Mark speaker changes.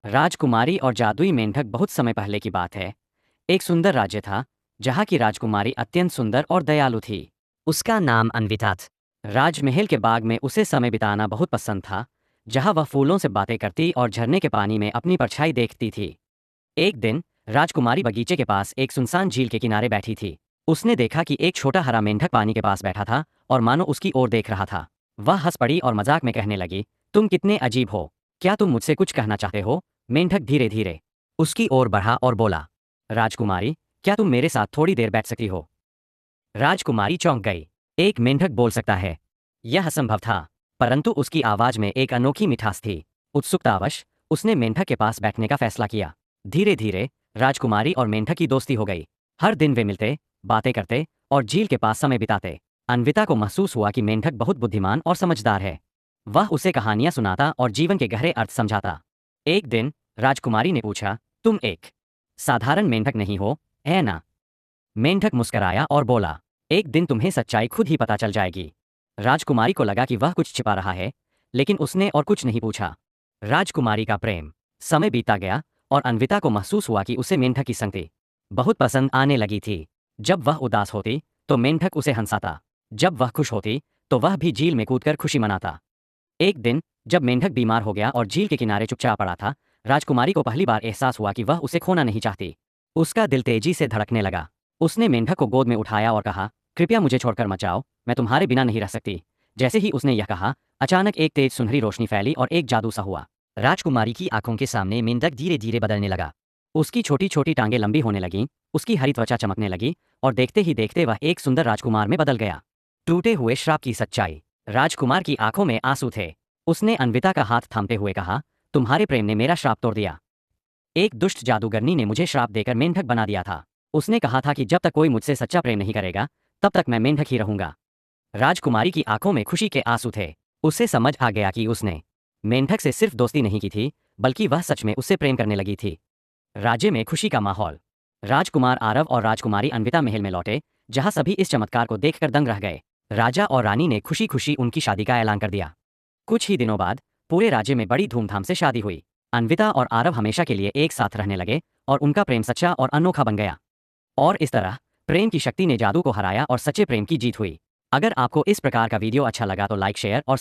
Speaker 1: राजकुमारी और जादुई मेंढक। बहुत समय पहले की बात है। एक सुंदर राज्य था जहाँ की राजकुमारी अत्यंत सुंदर और दयालु थी। उसका नाम अन्विता था। राजमहल के बाग में उसे समय बिताना बहुत पसंद था, जहाँ वह फूलों से बातें करती और झरने के पानी में अपनी परछाई देखती थी। एक दिन राजकुमारी बगीचे के पास एक सुनसान झील के किनारे बैठी थी। उसने देखा कि एक छोटा हरा मेंढक पानी के पास बैठा था और मानो उसकी ओर देख रहा था। वह हंस पड़ी और मजाक में कहने लगी, तुम कितने अजीब हो, क्या तुम मुझसे कुछ कहना चाहते हो? मेंढक धीरे धीरे उसकी ओर बढ़ा और बोला, राजकुमारी, क्या तुम मेरे साथ थोड़ी देर बैठ सकती हो? राजकुमारी चौंक गई। एक मेंढक बोल सकता है? यह असंभव था, परंतु उसकी आवाज में एक अनोखी मिठास थी। उत्सुकतावश उसने मेंढक के पास बैठने का फैसला किया। धीरे धीरे राजकुमारी और मेंढक की दोस्ती हो गई। हर दिन वे मिलते, बातें करते और झील के पास समय बिताते। अन्विता को महसूस हुआ कि मेंढक बहुत बुद्धिमान और समझदार है। वह उसे कहानियां सुनाता और जीवन के गहरे अर्थ समझाता। एक दिन राजकुमारी ने पूछा, तुम एक साधारण मेंढक नहीं हो, है ना? मेंढक मुस्कराया और बोला, एक दिन तुम्हें सच्चाई खुद ही पता चल जाएगी। राजकुमारी को लगा कि वह कुछ छिपा रहा है, लेकिन उसने और कुछ नहीं पूछा। राजकुमारी का प्रेम। समय बीता गया और अन्विता को महसूस हुआ कि उसे मेंढक की संगति बहुत पसंद आने लगी थी। जब वह उदास होती तो मेंढक उसे हंसाता। जब वह खुश होती तो वह भी झील में कूदकर खुशी मनाता। एक दिन जब मेंढक बीमार हो गया और झील के किनारे चुपचाप पड़ा था, राजकुमारी को पहली बार एहसास हुआ कि वह उसे खोना नहीं चाहती। उसका दिल तेजी से धड़कने लगा। उसने मेंढक को गोद में उठाया और कहा, कृपया मुझे छोड़कर मत जाओ, मैं तुम्हारे बिना नहीं रह सकती। जैसे ही उसने यह कहा, अचानक एक तेज सुनहरी रोशनी फैली और एक जादू सा हुआ। राजकुमारी की आंखों के सामने मेंढक धीरे धीरे बदलने लगा। उसकी छोटी छोटी टांगें लंबी होने लगीं, उसकी हरी त्वचा चमकने लगी और देखते ही देखते वह एक सुंदर राजकुमार में बदल गया। टूटे हुए श्राप की सच्चाई। राजकुमार की आंखों में आंसू थे। उसने अन्विता का हाथ थामते हुए कहा, तुम्हारे प्रेम ने मेरा श्राप तोड़ दिया। एक दुष्ट जादूगरनी ने मुझे श्राप देकर मेंढक बना दिया था। उसने कहा था कि जब तक कोई मुझसे सच्चा प्रेम नहीं करेगा, तब तक मैं मेंढक ही रहूंगा। राजकुमारी की आंखों में खुशी के आंसू थे। उसे समझ आ गया कि उसने मेंढक से सिर्फ दोस्ती नहीं की थी, बल्कि वह सच में उससे प्रेम करने लगी थी। राज्य में खुशी का माहौल। राजकुमार आरव और राजकुमारी अन्विता महल में लौटे, जहां सभी इस चमत्कार को देखकर दंग रह गए। राजा और रानी ने खुशी खुशी उनकी शादी का ऐलान कर दिया। कुछ ही दिनों बाद पूरे राज्य में बड़ी धूमधाम से शादी हुई। अन्विता और आरव हमेशा के लिए एक साथ रहने लगे और उनका प्रेम सच्चा और अनोखा बन गया। और इस तरह प्रेम की शक्ति ने जादू को हराया और सच्चे प्रेम की जीत हुई। अगर आपको इस प्रकार का वीडियो अच्छा लगा तो लाइक, शेयर और